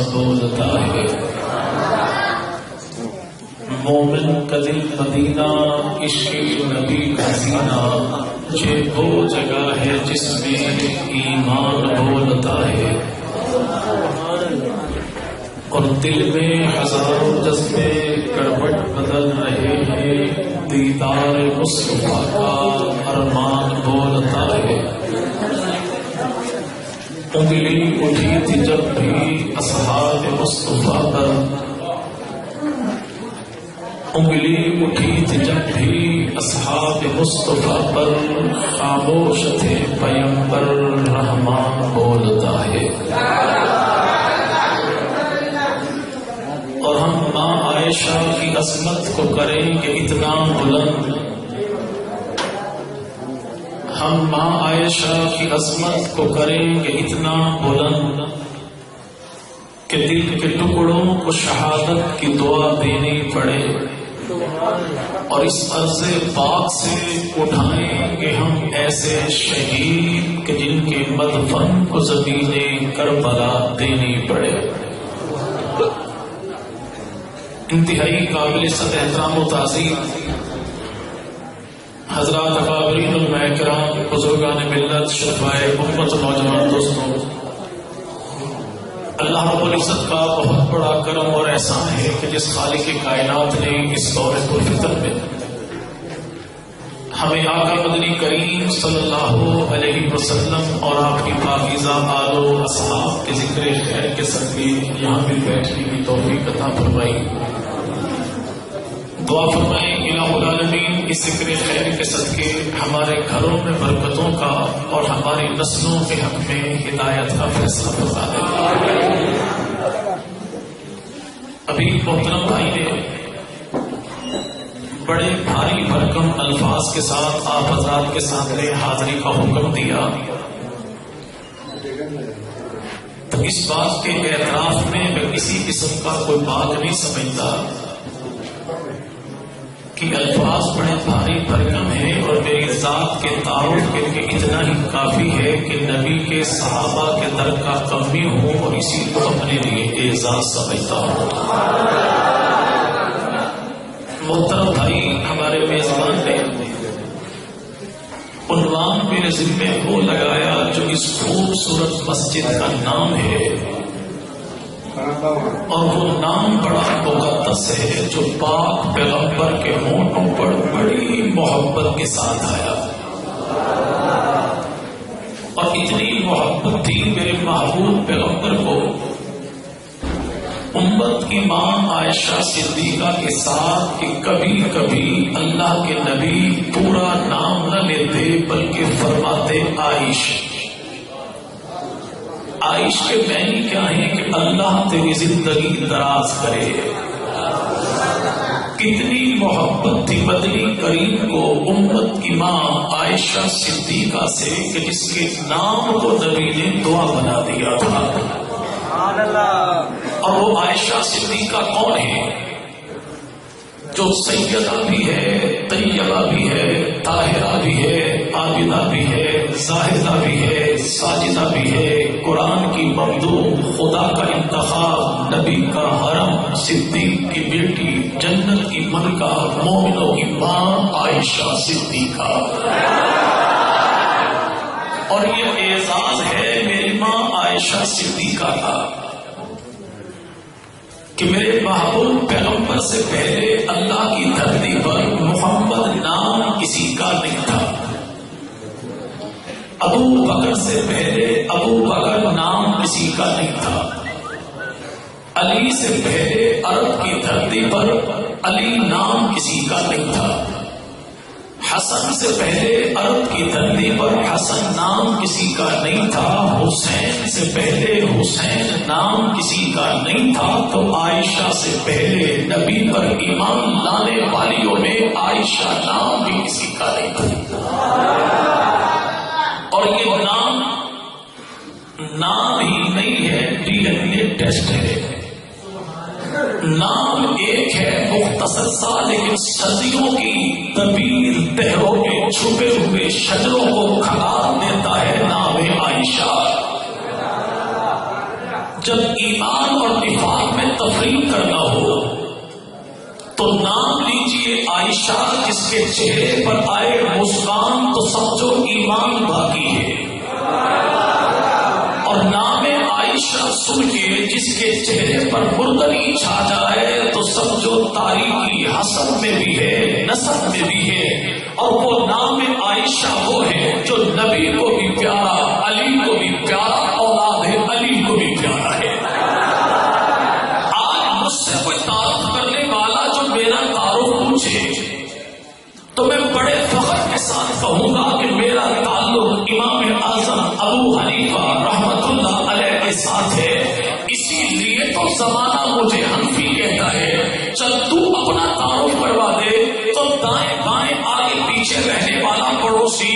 بولتا ہے مومن کا دل مدینہ عشق نبی کا سینہ یہ وہ جگہ ہے جس میں ایمان بولتا ہے اور دل میں ہزاروں جذبے کروٹ بدل رہے ہیں دیدار مصطفیٰ کا ارمان بولتا ہے انگلی اٹھی تھی جب بھی اصحاب مصطفیٰ پر انگلی اٹھی تھی جب بھی اصحاب مصطفیٰ پر خاموش تھے پیغمبر رحمان بولتا ہے اور ہم ماں عائشہ کی عظمت کو کریں گے اتنا بلند ہم ماں عائشہ کی عظمت کو کریں گے اتنا بلند کہ دل کے ٹکڑوں کو شہادت کی دعا دینی پڑے اور اس عرض پاک سے اٹھائیں گے ہم ایسے شہید کہ جن کے مدفن کو زمین کربلا دینی پڑے انتہائی قابل صد احترام و تعظیم حضرات اکابرین علماء کرام بزرگان ملت شفائے امت نوجوان دوستوں اللہ رب العزت کا بہت بڑا کرم اور احسان ہے کہ جس خالق کائنات نے اس دور پرفتن میں ہمیں آقا مدنی کریم صلی اللہ علیہ وسلم اور آپ کی پاکیزہ آل و اصحاب کے ذکر خیر کے صدقے یہاں بھی بیٹھنے کی توفیق عطا فرمائی دعا فرمائیں الہ العالمین اس ذکر خیر کے صدقے ہمارے گھروں میں برکتوں کا اور ہماری نسلوں کے حق میں ہدایت کا فیصلہ فرما دے ابھی محترم بھائی نے بڑے بھاری بھرکم الفاظ کے ساتھ آپ حضرات کے سامنے حاضری کا حکم دیا تو اس بات کے اعتراف میں میں کسی قسم کا کوئی بات نہیں سمجھتا کہ الفاظ بڑے بھاری بھرکم ہیں اور میری ذات کے تعارف کے لیے اتنا ہی کافی ہے کہ نبی کے صحابہ کے در کا کمی ہوں اور اسی کو اپنے لیے اعزاز سمجھتا ہوں محترم بھائی ہمارے میزبان نے عنوان میرے ذمے وہ لگایا جو اس خوبصورت مسجد کا نام ہے اور وہ نام بڑا مقدس ہے جو پاک پیغمبر کے ہونٹوں پر بڑی محبت کے ساتھ آیا اور اتنی محبت تھی میرے محبوب پیغمبر کو امت کی ماں عائشہ صدیقہ کے ساتھ کہ کبھی کبھی اللہ کے نبی پورا نام نہ لیتے بلکہ فرماتے عائش عائش کے معنی کیا ہے کہ اللہ تیری زندگی دراز کرے کتنی محبت تھی مدنی کریم کو امت کی ماں عائشہ صدیقہ سے کہ جس کے نام کو نبی نے دعا بنا دیا تھا اور وہ عائشہ صدیقہ کون ہے جو سیدہ بھی ہے طیبہ بھی ہے طاہرہ بھی ہے عابدہ بھی ہے زاہدہ بھی ہے ساجدہ بھی ہے قرآن کی ممدوح خدا کا انتخاب نبی کا حرم صدیق کی بیٹی جنت کی ملکہ مومنوں کی ماں عائشہ صدیقہ اور یہ اعزاز ہے میری ماں عائشہ صدیقہ کا کہ میرے محبوب پیغمبر سے پہلے اللہ کی دھرتی پر محمد نام کسی کا نہیں تھا ابو بکر سے پہلے ابو بکر نام کسی کا نہیں تھا علی سے پہلے عرب کی دھرتی پر علی نام کسی کا نہیں تھا حسن سے پہلے عرب کی دھرتی پر حسن نام کسی کا نہیں تھا حسین سے پہلے حسین نام کسی کا نہیں تھا تو عائشہ سے پہلے نبی پر ایمان لانے والیوں میں عائشہ نام بھی کسی کا نہیں تھا اور یہ نام ہی نہیں ہے ڈی این اے ٹیسٹ ہے نام ایک ہے مختصر سا لیکن صدیوں کی طویل تہروں میں چھپے ہوئے شجروں کو کھڑا دیتا ہے نام عائشہ جب ایمان میں تفریح کرنا ہو تو نام لیجیے عائشہ، جس کے چہرے پر آئے مسکان تو سمجھو ایمان باقی ہے، اور نام عائشہ سن کے جس کے چہرے پر مردنی چھا جائے تو سمجھو تاریخی حسب میں بھی ہے، نسب میں بھی ہے، اور وہ نام عائشہ وہ ہے جو نبی کو بھی پیارا، علی کو بھی پیارا، اولاد علی کو بھی پیارا ہے۔ آج مجھ سے کوئی تعارف کرنے والا جو میرا تعارف پوچھے تو میں بڑے فخر کے ساتھ کہوں گا کہ میرا تعلق امام اعظم ابو حنیفہ رحمت اللہ علیہ کے ساتھ ہے، اسی لیے تو زمانہ مجھے حنفی کہتا ہے۔ چل تو اپنا تعارف کروا دے تو دائیں بائیں آگے پیچھے رہنے والا پڑوسی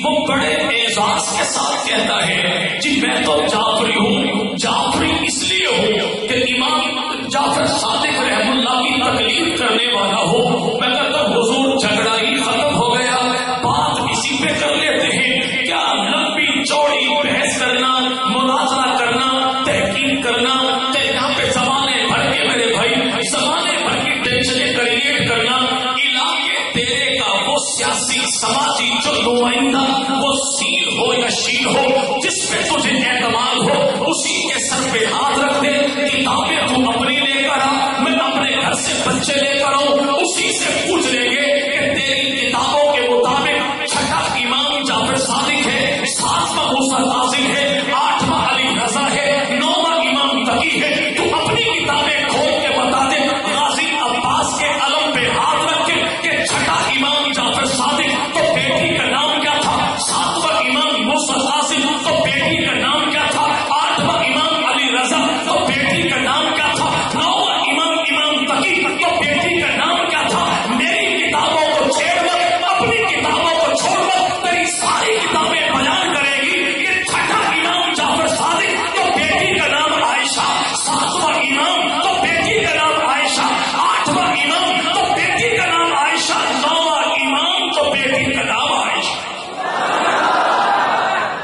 وہ بڑے اعزاز کے ساتھ کہتا ہے جی میں تو جعفری ہوں، جعفری اس لیے ہوں کہ امام جعفر صادق رحم اللہ کی تکلیف کرنے والا ہوں۔ میں کہتا ہوں حضور جھگڑا ہی ختم ہو گیا، بات اسی پہ کر لیتے ہیں، کیا لمبی چوڑی بحث کرنا، مناظرہ کرنا، تحقیق کرنا، یہاں پہ زمانے بھر کے میرے بھائی زمانے بھر کی ٹینشنیں کریٹ کرنا، علاقے تیرے کا وہ سیاسی سماجی جو نمائندہ وہ سیل ہو یا شیل ہو جس پہ تجھے اعتماد ہو اسی کے سر پہ ہاتھ رکھ دے، کتابیں تو اپنی لے کر آ، میں اپنے گھر سے بچے لے کر آؤں، اسی سے پوچھ لیں گے کہ تیری کتابوں کے مطابق چھٹا امام جعفر صادق ہے، ساتواں موسیٰ کاظم ہے، آٹھواں علی رضا ہے، نوواں امام تقی ہے، تو اپنی کتابیں کھول کے بتا دے غازی عباس کے علم پہ ہاتھ رکھ کے کہ چھٹا امام جعفر صادق تو بیٹی کا نام کیا تھا، ساتواں امام موسیٰ کاظم تو بیٹی کا نام کیا تھا، آٹھواں امام علی رضا تو بیٹی کا نام کیا تھا، نوواں امام تقی تو بیٹی کا نام کیا تھا۔ میری کتابوں کو چھیڑ مت، اپنی کتابوں کو چھوڑ مت، تیری ساری کتابیں بیان کرے گی کہ چھٹا امام جعفر صادق تو بیٹی کا نام عائشہ، ساتواں امام تو بیٹی کا نام عائشہ، آٹھواں امام تو بیٹی کا نام عائشہ، نوواں امام تو بیٹی کا نام عائشہ۔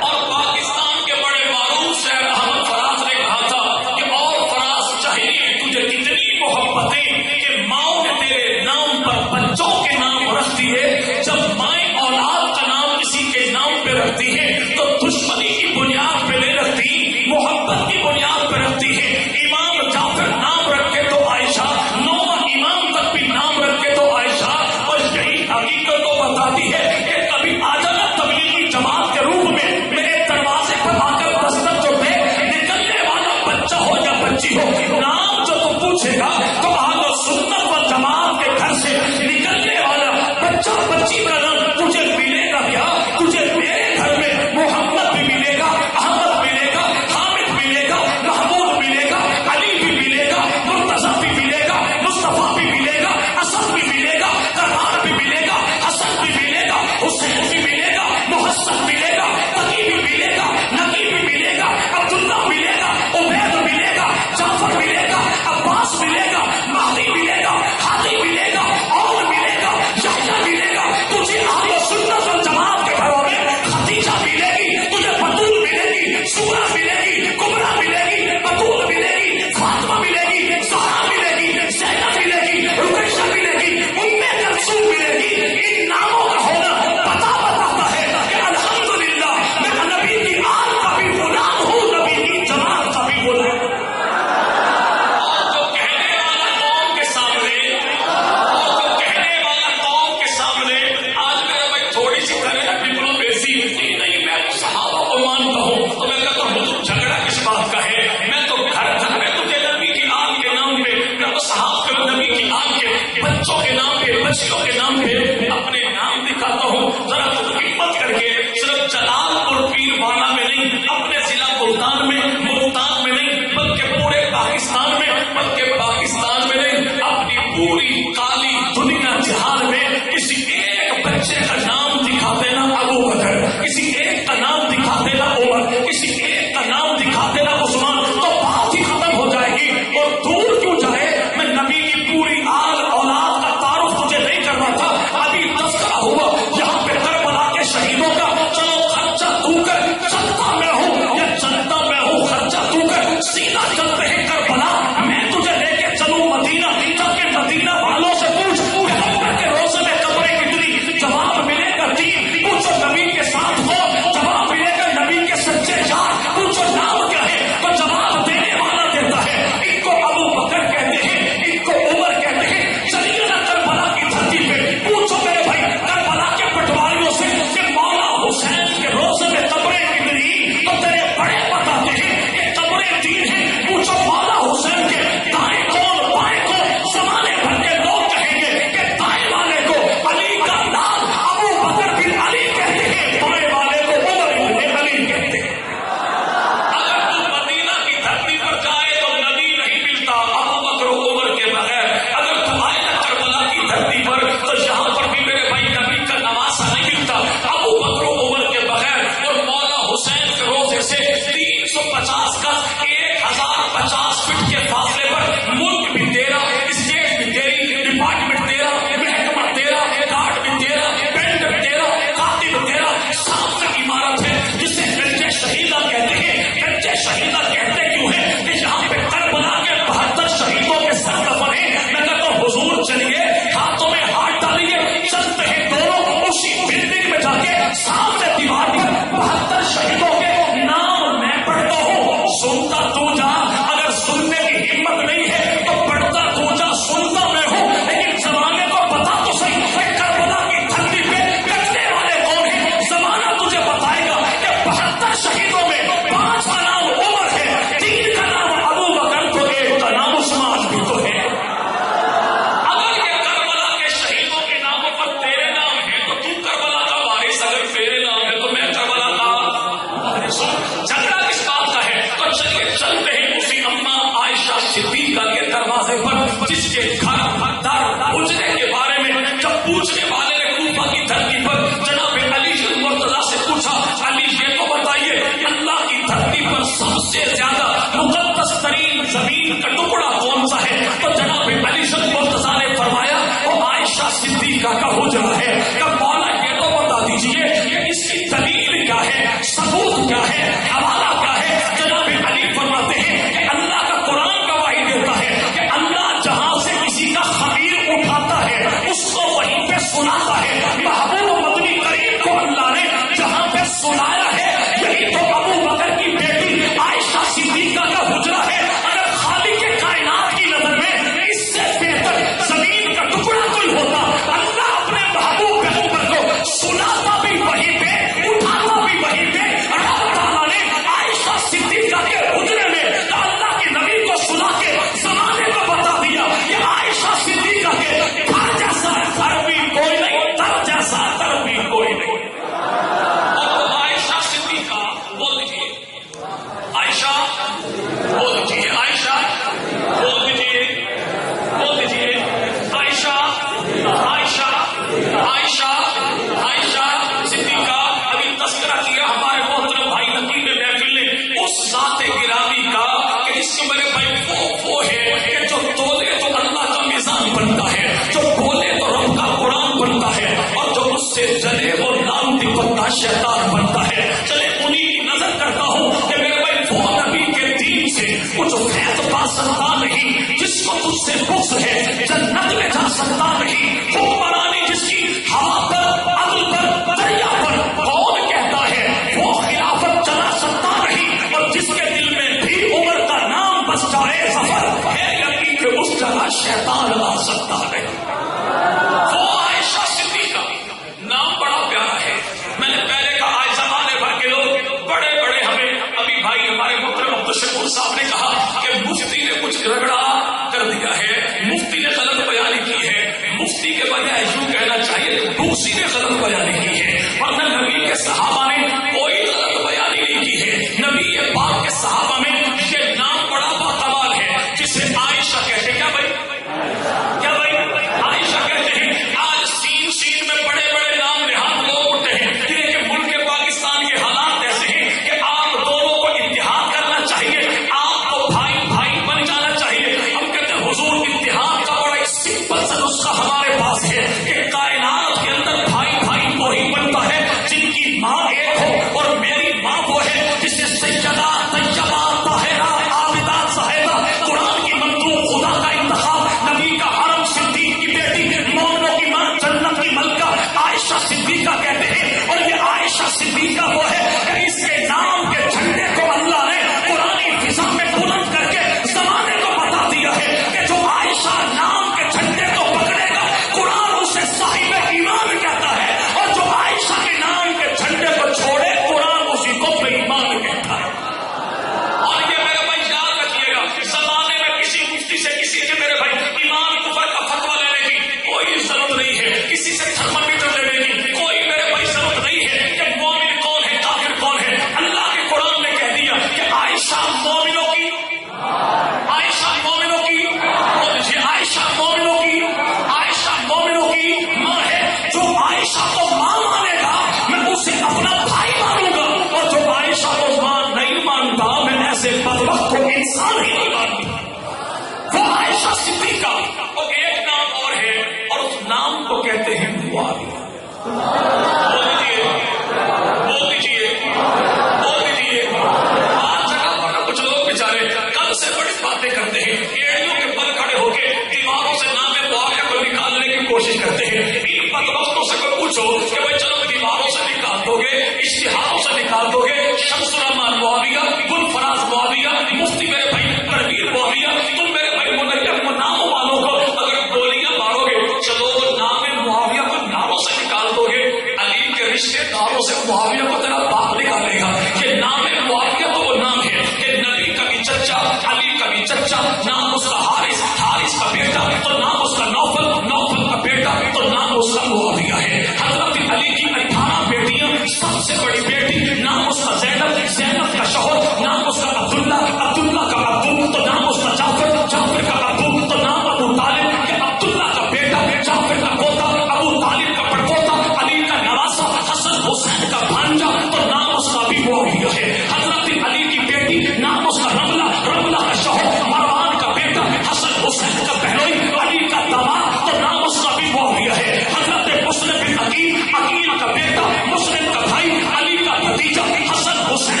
اور پاکستان کے بڑے معروف شاعر احمد فراز نے کہا تھا کہ اور فراز چاہیے تجھے کتنی محبتیں کہ ماں نے تیرے نام پر بچوں کے نام رکھتی ہے، جب مائیں اولاد کا نام کسی کے نام پہ رکھتی ہے تو دشمنی کی بنیاد پہ نہیں رکھتی، محبت کی بنیاد پہ رکھتی ہے۔ امام جعفر نام رکھے تو عائشہ، نوواں امام تک بھی نام رکھے تو عائشہ، اور یہی حقیقت کو بتاتی ہے کہ کبھی آ جانا تبلیغی جماعت کے روپ میں میرے دروازے پر آ کر دستک جو دے، نکلنے والا بچہ ہو یا بچی ہو، نام جو تو پوچھے گا تو اہل سنت و جماعت کے گھر سے نکلنے والا بچہ بچی کا نام تجھے ملے گا کیا؟ تجھے میرے گھر میں محمد بھی ملے گا، احمد ملے گا، حامد ملے گا، محمود ملے گا، علی بھی ملے گا، مرتضیٰ بھی ملے گا، مصطفیٰ بھی ملے گا، اسد بھی ملے گا، کرار بھی ملے گا، حسن بھی ملے گا، حسین بھی ملے گا، محسن ملے گا، تقی بھی ملے گا، نقی بھی ملے گا، عبداللہ ملے گا، عبید ملے گا، جعفر ملے گا، عباس ملے گا، مہدی ملے گا، ہادی ملے گا، اور ملے گا، یحییٰ ملے گا، تجھے اہل سنت والجماعت کے گھروں میں خدیجہ ملے گی، تجھے بطول ملے گی، سورہ ملے گی، کبرا ملے گی، بطول ملے گی، فاطمہ ملے گی، زہرا ملے گی، زینب ملے گی، رقیہ ملے گی، ام کلثوم ملے گی۔ ان ناموں کا ہونا پتہ بتاتا ہے کہ الحمدللہ میں نبی کی آل کا بھی غلام ہوں، نبی کی جماعت کا بھی غلام ہوں۔ اور جو کہنے والا قوم کے سامنے آج میرا بھائی تھوڑی سی کرے ڈپلومیسی نہیں، میں صحابہ کو مانتا ہوں تو میں کہتا ہوں حضور جھگڑا کس بات کا ہے، میں تو گھر میں تجھے نبی کی آل کے نام پہ، میں تو صحابہ کے نبی کی آل کے بچوں کے نام پہ، بچیوں کے نام پہ اپنے نام دکھاتا ہوں۔ ذرا تو ہمت کر کے صرف جلال اور پیر والا میں نہیں، اپنے ضلع ملتان میں نہیں، بلکہ پورے پاکستان میں نہیں، اپنی پوری کالی دنیا جہان میں کسی ایک بچے کا نام دکھا دینا ابو بکر، کسی ایک کا نام دکھا دینا عمر، کسی ایک کا نام دکھا دینا عثمان، تو بات ہی ختم ہو جائے گی۔ اور دور کیوں جائے، میں نبی کی پوری آل اولاد کا تعارف تجھے نہیں کرنا تھا، ابھی تذکرہ ہوا یہاں پہ کربلا کے شہیدوں کا، چلو خرچہ تو کر، چلتا میں ہوں یا چلتا میں ہوں، خرچہ تو کر، سیدھا چلتے ہیں کربلا کے گھر در اجرے کے بارے میں جب پوچھنے والے نے کوفہ کی دھرتی پر جناب علی مرتضیٰ سے پوچھا، علی یہ تو بتائیے اللہ کی دھرتی پر سب سے زیادہ مقدس ترین زمین کا ٹکڑا کون سا ہے؟ تو جناب علی مرتضیٰ نے فرمایا وہ عائشہ صدیقہ کا حجرہ ہے۔ کہ مولا یہ تو بتا دیجیے کہ اس کی دلیل کیا ہے، ثبوت کیا ہے، حوالہ کیا ہے؟ جناب علی فرماتے ہیں کہ اللہ کا قرآن گواہی دیتا ہے کہ اللہ جہاں سے کسی کا خبیر اٹھاتا ہے اس کو وہیں پہ سناتا ہے۔ محبوب مدنی کریم کو اللہ نے جہاں پہ سنایا ہے یہی تو ابو بکر کی بیٹی عائشہ صدیقہ کا حجرہ ہے۔ اگر خالق کائنات کی نظر میں اس سے بہتر زمین کا ٹکڑا کوئی ہوتا، اللہ اپنے محبوب پیغمبر کو سناتا بھی وہیں پہ، اٹھاتا بھی وہیں پہ۔ اللہ تعالیٰ نے عائشہ صدیقہ کے حجرے میں اللہ کے نبی کو سنا کے زمانے کو بتا دیا کہ عائشہ صدیقہ کے گھر جیسا گھر بھی کوئی نہیں، در جیسا در بھی کوئی نہیں۔ اور عائشہ صدیقہ بول دیجیے، عائشہ بول دیجیے، عائشہ بول دیجیے، بول دیجیے، عائشہ عائشہ عائشہ عائشہ صدیقہ۔ ابھی تذکرہ کیا ہمارے محترم بھائی نقیب محفل نے اس ذات گرامی کا کہ جس کو میرے بھائی وہ ہے کہ جو تولے تو اللہ کا میزان بنتا ہے، جو بولے تو رب کا قرآن بنتا ہے، اور جو اس سے جلے وہ نام تپتا شیطان بنتا ہے۔ چلے انہی کی نظر کرتا ہوں کہ میرے بھائی وہ نبی کے دین سے کچھ فیض پا سکتا نہیں جس کو تجھ سے بغض ہے، جنت میں جا سکتا نہیں، حکمرانی جس کی ہوا پر عدل پر دریا پر کون کہتا ہے وہ خلافت چلا سکتا نہیں، اور جس کے دل میں بھی عمر کا نام بس جائے ظفر ہے یقین کہ اس جگہ شیطان آ سکتا نہیں۔ وہ عائشہ صدیقہ نام بڑا پیارا ہے۔ میں نے پہلے کہا آج زمانے بھر کے لوگ بڑے بڑے ہمیں ابھی بھائی ہمارے محترم عبدالشکور صاحب نے کہا کہ مفتی نے کچھ رگڑا کر دیا ہے، مفتی نے غلط بیانی کی ہے، مفتی کے بجائے یوں کہنا چاہیے دوسری نے غلط بیانی کی ہے، ورنہ نبی کے صحابہ نے کوئی غلط بیانی نہیں کی ہے۔ نبی پاک کے صحابہ میں یہ نام بڑا باکمال ہے جسے عائشہ کہتے ہیں۔ کیا بھائی، کیا بھائی عائشہ کہتے ہیں۔ آج سین سین میں بڑے بڑے نام نہاد لوگ اٹھتے ہیں، کہ ملک پاکستان کے حالات ایسے ہیں کہ آپ دونوں کو اتحاد کرنا چاہیے، آپ کو بھائی بھائی بن جانا چاہیے۔ ہم کہتے ہیں حضور اتحاد کا بڑا ایک سمپل سا نسخہ ہمارے پاس ہے کہ کائنات کے اندر بھائی بھائی وہی بنتا ہے جن کی ماں ایک ہو، اور میری ماں وہ ہے جسے سیدہ طیبہ طاہرہ عابدہ صاحبہ قرآن کی مندوب خدا کا انتخاب نبی کا حرم صدیق کی بیٹی مومنوں کی ماں جنت کی ملکہ عائشہ صدیقہ کہتے ہیں۔ اور یہ عائشہ صدیقہ وہ ہے کہ اس کے نام کے جھنڈے کو اللہ نے قرآنی فضا میں بلند کر کے زمانے کو بتا دیا ہے کہ جو عائشہ نام کے جھنڈے کو پکڑے گا قرآن اسے صاحب ایمان کہتا ہے، اور جو عائشہ کے نام کے جھنڈے کو چھوڑے قرآن اسی کو بے ایمان کہتا ہے۔ اور یہ میرے بھائی یاد رکھیے گا، زمانے میں کسی مفتی سے کسی کے میرے بھائی ایمان کفر کا فتویٰ لینے کی کوئی ضرورت نہیں ہے، کسی سے تھرمامیٹر لینے کی کوئی میرے بھائی ضرورت نہیں ہے کہ مومن کون ہے کافر کون ہے۔ اللہ کے قرآن نے کہہ دیا کہ عائشہ مومنوں کی، عائشہ مومنوں کی، عائشہ مومنوں کی، عائشہ مومنوں کی ماں ہے۔ جو عائشہ کو ماں مانے گا میں اسے اپنا بھائی مانوں گا، اور جو عائشہ کو ماں نہیں مانتا میں ایسے بدبخت کو انسان ہی نہیں مانتی۔ وہ عائشہ صدیقہ۔ اور ایک نام اور ہے، اور اس نام کو کہتے ہیں معاویہ۔ بول دیجیے، بول دیجیے، بول دیجیے۔ آج جگہ پر کچھ لوگ بیچارے کل سے بڑی باتیں کرتے ہیں، ایڑیوں کے بل کھڑے ہو کے دیواروں سے نام معاویہ کو نکالنے کی کوشش کرتے ہیں۔ ان بدبختوں سے کوئی پوچھو کہ بھائی چلو دیواروں سے نکال دو گے، اشتہاروں سے نکال دو گے، شمس الرحمان معاویہ، گل فراز معاویہ، مفتی میرے بھائی پرویر معاویہ، تم میرے بھائی منیم نام والوں کو اگر گولیاں مارو گے، چلو نام معاویہ کو ناموں سے نکال دو گے، علی کے رشتے داروں سے معاویہ کو تیرا باپ نکالے گا کہ نام معاویہ تو وہ نام ہے کہ نبی کا بھی چچا، علی کا بھی چچا، نام اس کا حارث، حارث کا بیٹا تو نام اس کا نوفل، نوفل کا بیٹا تو نام اس کا معاویہ ہے۔ حضرت علی کی 18 بیٹیاں، سب سے بڑی بیٹی نام اس کا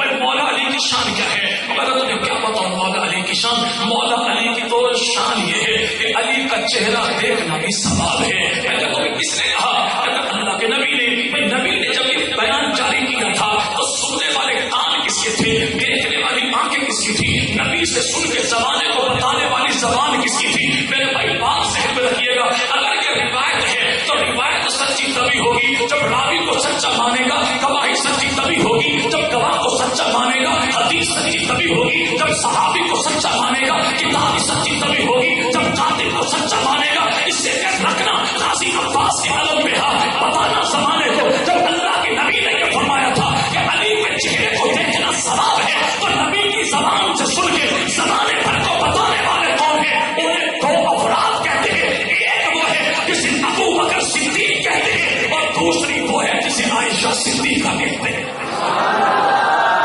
بھائی مولا علی کی شان کیا ہے؟ میں تمہیں کیا بتاؤں مولا علی کی شان؟ مولا علی کی تو شان یہ ہے کہ علی کا چہرہ دیکھنا بھی ثواب ہے. میں تمہیں کس نے کہا؟ اللہ کے نبی نے. بھائی نبی نے جب یہ بیان جاری کیا تھا تو سننے والے کان کس کے تھے؟ دیکھنے والی آنکھیں کس کی تھی؟ نبی سے سن کے زمانے کو بتانے والی زبان کس کی تھی؟ میرے بھائی بات ذہن میں رکھیے گا. اگر یہ روایت ہے تو روایت سچی تبھی ہوگی جب راوی کو سچا مانے گا. گواہی سچی تبھی ہوگی جب گواہ کو سچا مانے گا. حدیث سچی تبھی ہوگی جب صحابی کو سچا مانے گا. کتاب سچی تبھی ہوگی جب کاتب کو سچا مانے گا. اس سے کہہ رکھنا غازی عباس کے علم میں بتانا زمانے کو جب اللہ کے نبی نے یہ فرمایا تھا کہ علی کے چہرے کو دیکھنا ثواب ہے تو نبی کی زبان سے سن کے زمانے بھر کو بتانے والے کون ہیں؟ انہیں دو افراد کہتے ہیں. ایک وہ ہے جسے ابو بکر صدیق کہتے ہیں اور دوسری وہ ہے جسے عائشہ صدیقہ کہتے ہیں.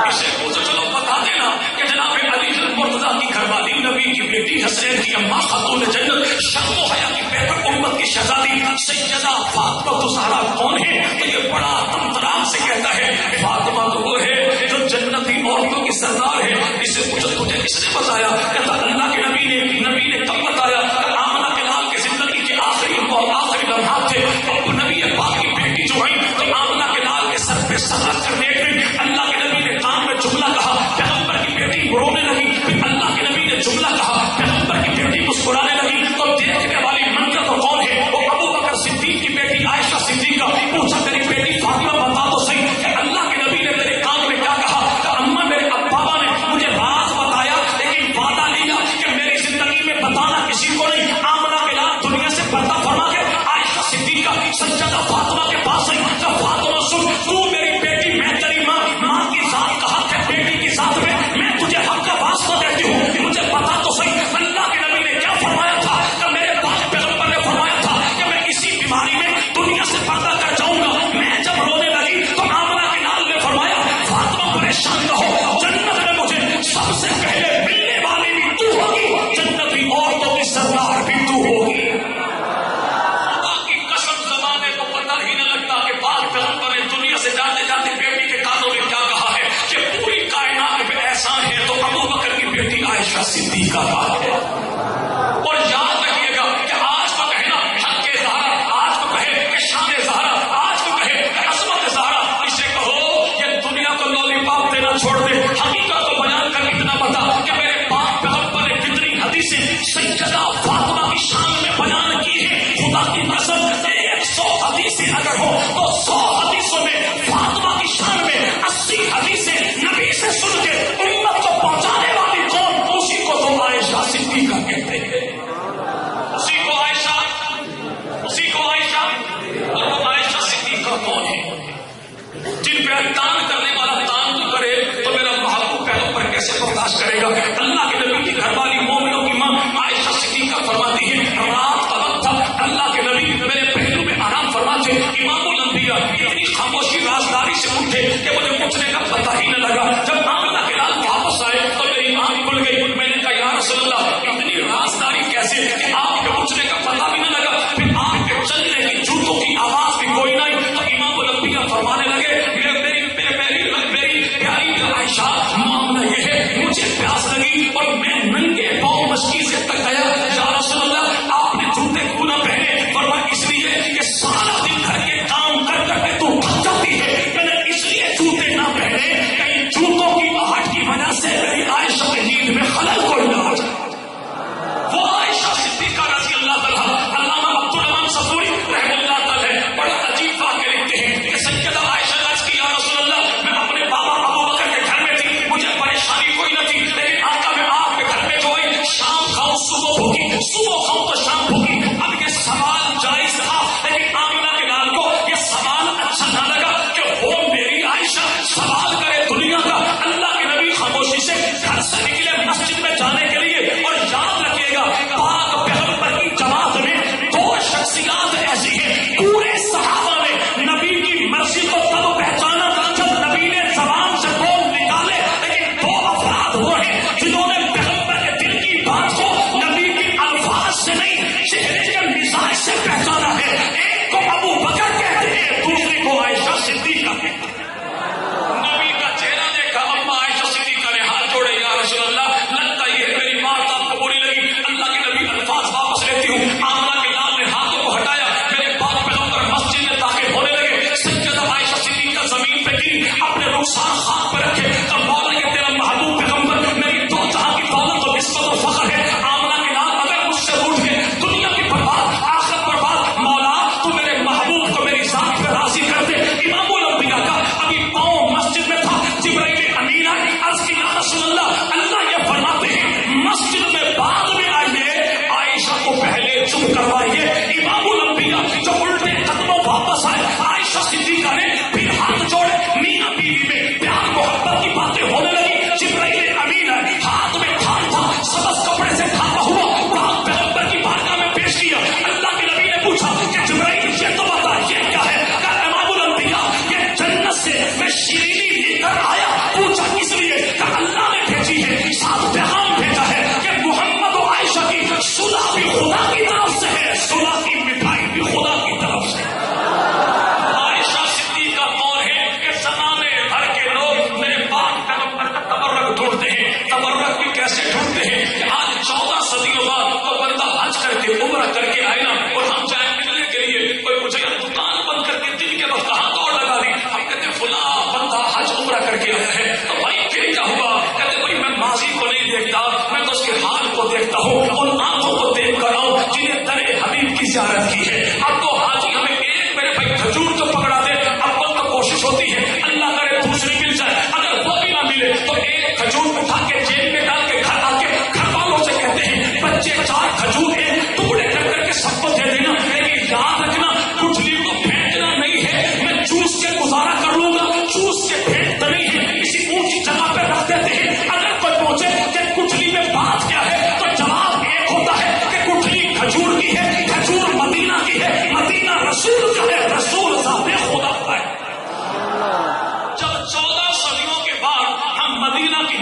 اسے مجھے چلو بتا دینا کہ جناب علی مرتضیٰ کی گھر والی نبی کی بیٹی حسین کی اماں خاتون جنت شرم و حیا کی بہتر امت کی شہزادی سیدہ فاطمہ الزہرا کون ہے؟ یہ بڑا تمتراک سے کہتا ہے فاطمہ تو وہ ہے جو جنتی عورتوں کی سردار ہے. اسے پوچھو تجھے کس نے بتایا؟ کہتا اللہ کے نبی نے کب بتایا؟ آمنہ کے لال کی زندگی کے آخری لمحات تھے. اب نبی پاک کی بیٹی جو ہے تو آمنہ کے لال کے سر پہ سر رکھ کر دیکھ رہے. اللہ کے نبی نے کان میں جملہ کہا, پیغمبر کی بیٹی رونے لگی. پھر اللہ کے نبی نے جملہ کہا, پیغمبر کی بیٹی مسکرانے لگی. تو دیکھنے والی منظر تو کون ہے؟ وہ ابو بکر صدیق کی بیٹی عائشہ صدیقہ. پوچھا تیری بیٹی فاطمہ بتا تو صحیح کہ اللہ کے نبی نے تیرے کان میں کیا کہا؟ کہ اماں میرے ابا نے مجھے راز بتایا لیکن وعدہ لیا کہ میری زندگی میں بتانا کسی کو نہیں. آمنہ کے لال دنیا سے پردہ فرما کے عائشہ صدیقہ سجدہ فاطمہ کے پاس آئی. کہ فاطمہ سن, تو میری بیٹی, میں تیری ماں کی ذات کا حق ہے بیٹی کی ذات میں, میں تجھے حق کا واسطہ دیتی ہوں. مجھے بتا تو صحیح اللہ کے نبی نے کیا فرمایا تھا؟ کہ میرے پاک پیغمبر نے فرمایا تھا کہ میں اسی بیماری میں دنیا سے پردہ کر جاؤں گا. میں جب رونے لگی تو آمنہ کے لال نے فرمایا فاطمہ پریشان نہ ہو, جنت میں مجھے سب سے پہلے ملنے والی بھی تو ہوگی, جنتی عورتوں کی سردار بھی تو ہوگی. باقی قسم زمانے کو پتہ ہی نہ لگتا کہ پاک پیغمبر نے دنیا سے جاتے جاتے بیٹی کے کانوں میں کیا کہا ہے کہ پوری کائنات پہ احسان ہے تو ابو بکر کی بیٹی عائشہ صدیقہ کا ہے. اور یاد رکھیے گا کہ آج کو کہنا حق کے زہرا, آج کو کہے کہ شان زہرا, آج کو کہے کہ عظمت زہرا, اسے کہو کہ دنیا کو لولی پاپ دینا چھوڑ دے, حقیقت کو بیان کر اتنا بتا کہ میرے پاک پیغمبر نے کتنی حدیثیں سیدہ فاطمہ کی شان میں بیان کی ہے. خدا کی قسم 100 حدیثیں اگر ہو تو 100 حدیثوں میں فاطمہ کی شان میں 80 حدیثیں نبی سے سن کے امت کو پہنچانے والی کون؟ اسی کو تو عائشہ صدیقہ کہتے ہیں. اسی کو عائشہ اور وہ عائشہ صدیقہ کون ہے؟ جن پہ دان کرنے والا دان تو کرے تو میرا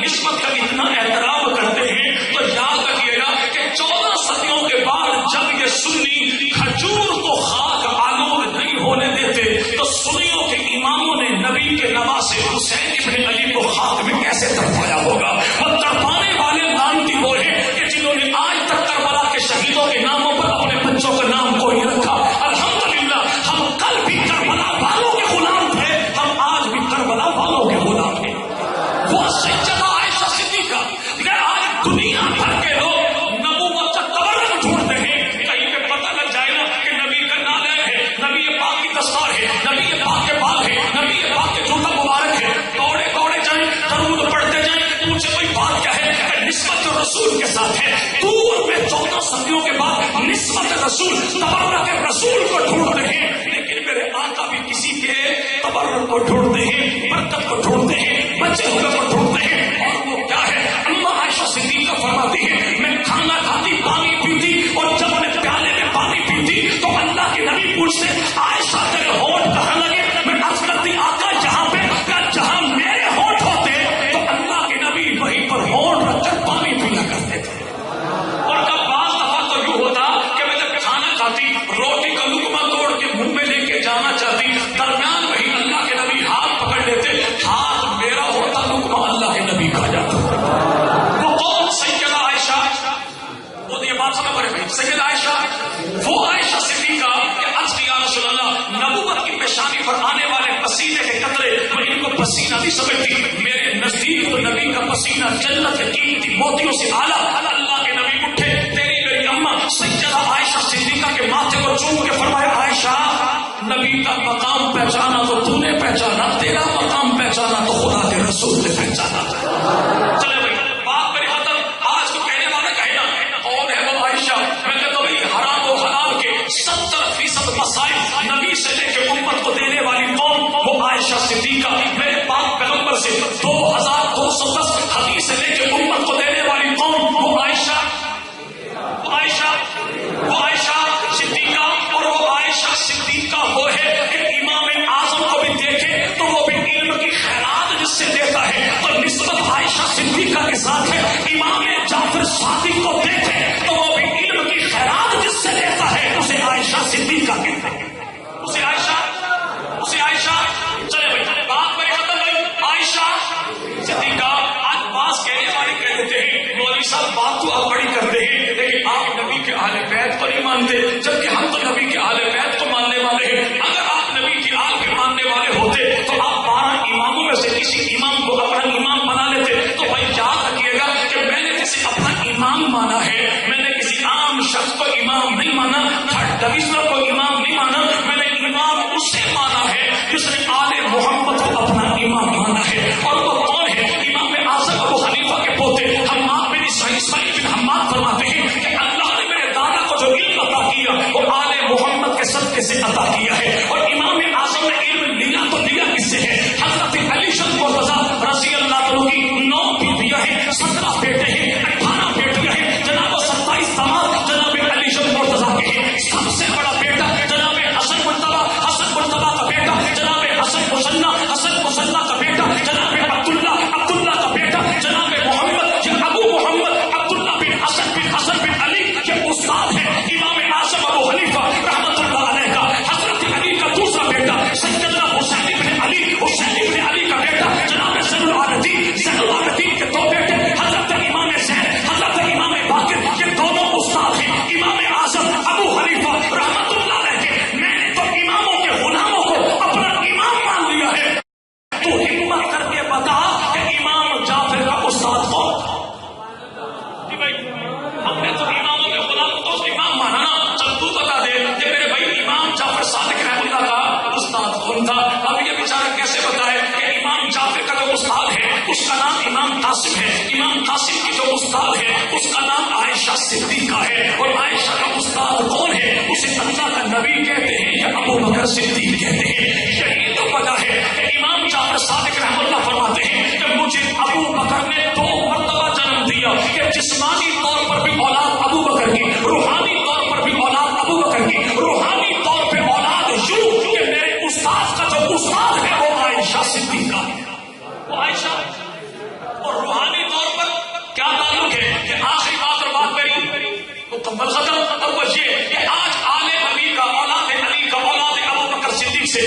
نسبت کا اتنا احترام کرتے ہیں تو یاد رکھیے گا کہ 14 صدیوں کے بعد جب یہ سنی کھجور کو خاک آلود نہیں ہونے دیتے تو سنیوں کے اماموں نے نبی کے نواسے حسین ابن علی کو خاک میں کیسے تڑپایا ہوگا؟ وہ تڑپانے والے لعنتی وہ ہیں کہ جنہوں نے آج تک کربلا کے شہیدوں کے ناموں پر اپنے بچوں کا نام کوئی نہیں رکھا. الحمدللہ ہم کل بھی کربلا والوں کے غلام تھے، ہم آج بھی کربلا والوں کے غلام ہیں. وہ سیدہ عائشہ صدیقہ کہ آج دنیا بھر کے لوگ نبوت کا تبرک ڈھونڈتے ہیں، کہیں پہ پتہ لگ جائے نا کہ نبی کا نالین ہے، نبی پاک کی دستار ہے، نبی پاک کے بال ہے، نبی پاک کے جوتا مبارک ہے، دوڑے دوڑے جائیں، درود پڑھتے جائیں، ان سے کوئی بات کیا ہے کہ نسبت رسول کے ساتھ ہے. دور میں 14 صدیوں کے بعد نسبت رسول تبرک رسول کو ڈھونڈتے ہیں، لیکن میرے آقا بھی کسی کے تبرک کو ڈھونڈتے ہیں، برکت کو ڈھونڈتے ہیں، بچے ہوئے کو ڈھونڈتے ہیں. اور وہ کیا ہے؟ اما عائشہ صدیقہ فرماتی ہے میں کھانا کھاتی پانی پیتی اور جب میں پیالے میں پانی پیتی تو اللہ کے نبی پوچھتے عائشہ تیرے ہونٹ کہاں لگے؟ میں عرض کرتی آقا جہاں پہ جہاں میرے ہونٹ ہوتے تو اللہ کے نبی وہیں پر ہونٹ رکھ کر پانی پیا کرتے تھے. اور جب بعض دفعہ تو یوں ہوتا کہ میں جب کھانا کھاتی روٹی کا لقمہ توڑ کے منہ میں لے کے جانا چاہتی، درمیان وہی اللہ کے نبی ہاتھ پکڑ لیتے، ہاتھ میرا ہوتا لقمہ اللہ کے نبی کھا جاتا. وہ کون؟ سیدہ عائشہ. وہ یہ بات سمجھ پڑے بھائی، سیدہ عائشہ وہ عائشہ صدیقہ کہ عرض کیا رسول اللہ نبوت کی پیشانی پر آنے والے پسینے کے قطرے میں ان کو پسینہ نہیں سمجھتی، میرے نزدیک تو نبی کا پسینہ جنت کے قیمتی موتیوں سے اعلیٰ. اللہ کے نبی اٹھے، تیری میری اماں سیدہ عائشہ صدیقہ کے ماتھے کو چوم کے فرمایا عائشہ نبی کا مقام پہچانا تو تو نے پہچانا، تیرا مقام پہچانا تو خدا کے رسول نے پہچانا. چلے بھائی بات میری ختم. آج کو کہنے والا کہے نا کون ہے وہ عائشہ؟ میں کہتا ہوں حرام و حلال کے 70% مسائل نبی سے لے کے امت کو دینے والی قوم وہ عائشہ صدیقہ. میرے پاک پیغمبر سے 2210 حدیث سے لے کے امت کو دینے والی قوم وہ عائشہ صدیقہ. اور وہ عائشہ صدیقہ وہ ہے کہ امام اعظم کو بھی دیکھے تو وہ بھی علم کی خیرات جس سے دیتا ہے، تو نسبت عائشہ صدیقہ کے ساتھ ہے. امام جعفر صادق کو دیکھے تو وہ بھی علم کی خیرات جس سے دیتا ہے، اسے عائشہ صدیقہ کہتے ہیں. اسے عائشہ چلے بھائی بات میری ختم ہوئی. عائشہ صدیقہ. آج بعض کہنے والے کہہ دیتے ہیں مولوی صاحب بات تو آپ بڑی کرتے ہیں لیکن آپ نبی کے اہل بیت کو نہیں مانتے، جبکہ ہم تو نبی کے اہل بیت کو ماننے والے ہیں. اگر آپ نبی کی آل کے ماننے والے ہوتے تو آپ 12 اماموں میں سے کسی امام کو اپنا امام بنا لیتے. تو بھائی یاد رکھیے گا کہ میں نے جسے اپنا امام مانا ہے، میں نے کسی عام شخص کو امام نہیں مانا، تھرڈ ڈویژنر کو امام نہیں مانا. میں نے امام اسے مانا ہے جس نے آل محمد کو اپنا امام مانا ہے. اور وہ کون ہے؟ امام اعظم ابو حنیفہ کے پوتے حماد بن اسماعیل بن حماد فرماتے ہیں کہ اللہ نے میرے دادا کو جو علم عطا کیا وہ آل محمد کے صدقے سے عطا کیا ہے. اور امام اعظم نے علم لیا تو لیا کس سے ہے؟ حضرت علی شد مرتضیٰ رضی اللہ عنہ کی 9 بیویاں ہیں، 17 بیٹے ہیں، 18 بیٹیاں ہیں، جناب 27 داماد جناب علی شد مرتضیٰ کے ہیں. سب سے بڑا بیٹا جناب حسن مرتبہ کا بیٹا جناب حسن مسنہ کا بیٹا جناب عبداللہ کا بیٹا جناب محمد یہ ابو محمد عبداللہ بن حسن بن علی یہ استاد ہے امام اعظم ابو حنیفہ رحمۃ اللہ علیہ کا. حضرت علی کا دوسرا بیٹا سیدنا حسین بن علی کا بیٹا جناب زین العابدین کے 2 بیٹے حضرت امام زین حضرت امام باقر یہ دونوں استاد ہیں امام اعظم ابو حنیفہ رحمۃ اللہ علیہ کے. میں نے تو اماموں کے غلاموں کو اپنا امام مان لیا ہے. تو ہمت کر کے بتا کہ امام جعفر کا استاد کون تھا؟ بھائی ہم نے تو اماموں کے غلاموں کو امام مانا نا. چل تو بتا دے کہ میرے بھائی امام جعفر صادق رحمۃ اللہ کا استاد کون تھا؟ اب یہ بیچارہ کیسے بتائے کہ امام جعفر کا جو استاد ہے اس کا نام امام قاسم ہے، امام قاسم کی جو استاد ہے اس کا نام عائشہ صدیقہ ہے. اور عائشہ کا استاد کون ہے؟ اسے اللہ کا نبی کہتے ہیں یا ابو بکر صدیق کہتے ہیں. یہی تو وجہ ہے کہ امام جعفر صادق رحمۃ اللہ فرماتے ہیں کہ مجھے ابو بکر نے 2 مرتبہ جنم دیا کہ جسمانی طور پر بھی اولاد ابو بکر کی، روحانی طور پر بھی اولاد ابو بکر کی، روحانی طور پہ اولاد یوں کہ میرے استاد کا جو استاد ہے وہ عائشہ صدیقہ ہے. وہ عائشہ اور روحانی ثم الختم، اور وہ یہ کہ آج آل نبی کا، اولاد علی کا، اولاد ابو بکر صدیق سے